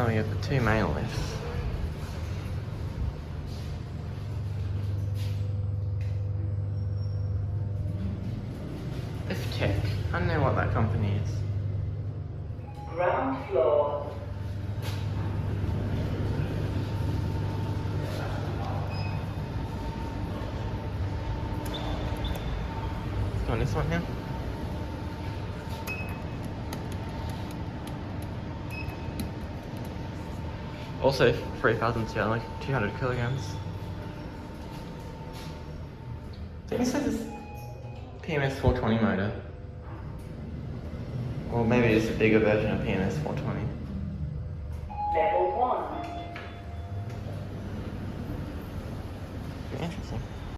now we have the two main lifts. Lift Tech. I don't know what that company is. Ground floor. Let's go on this one now. Also 3,200 kilograms. I think this says it's PMS 420 motor. Or maybe it's a bigger version of PMS 420. Level 1. Interesting.